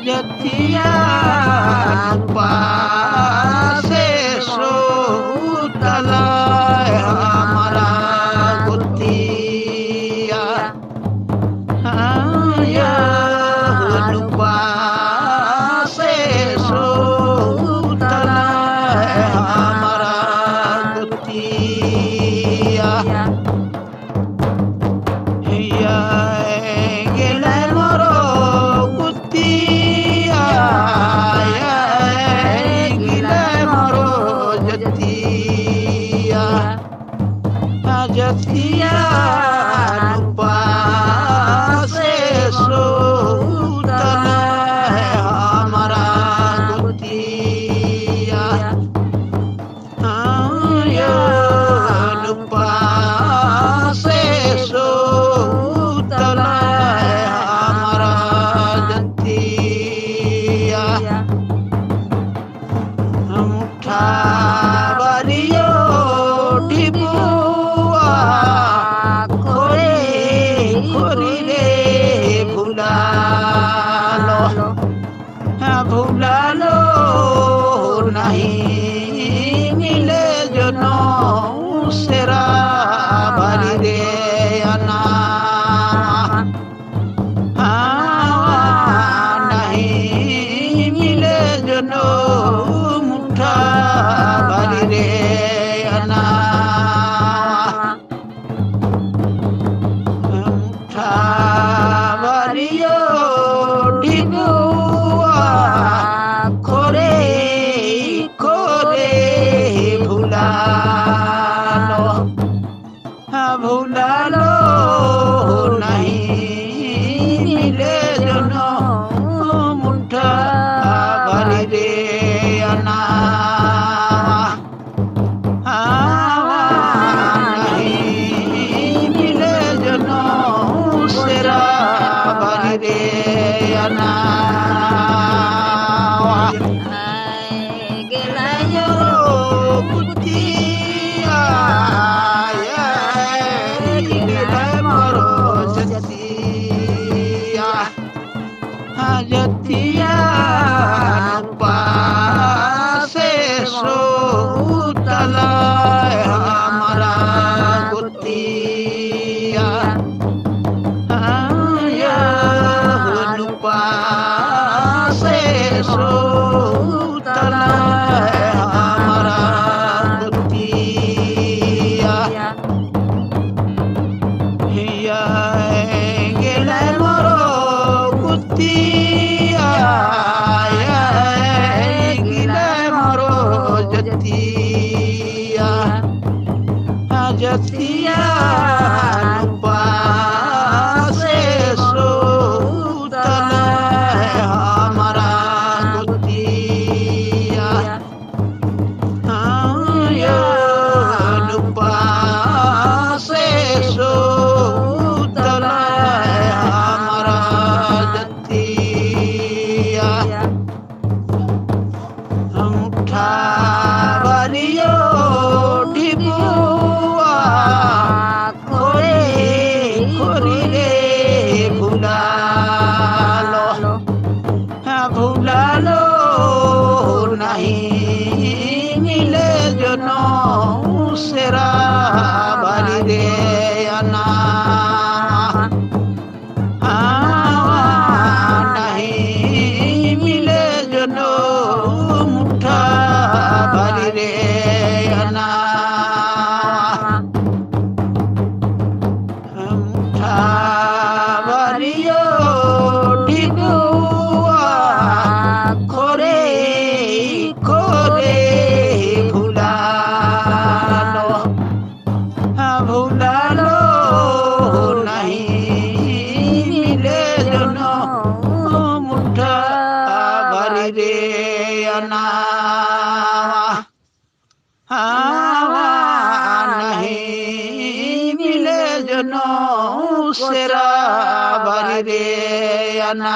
जतिया पासे सोतला हमारा गुतिया पासे सोतला हमारा गुतिया जतिया पासे सोतला हमारा गुतिया पासे सोतला हमारा जतिया मुठा बारियो डिबुआ भूलालो नहीं मिले जनो सेरा भरी रे अना नहीं मिले जनो मुठा भरी रे अना मुठा भरियो भूलालो नहीं मिले जनो मुठा भरी रे अना नहीं मिले जनो सेरा भरी रे अना जतिया पासे सोतला हमारा गुतिया पासे सोतला हमारा गुतिया गेले मोरो गुतिया जतिया पासे सोतला हमारा गुतिया पासे सोतला हमारा जतिया मुठा बारियो भूलालो नहीं मिले जनो सेरा भरी रे अना नहीं मिले जनो मुठा भरी रे अना मुठा भरियो भूलालो नहीं मिले जनो मुठा भरी रे अना नहीं मिले जनो सेरा भरी रे अना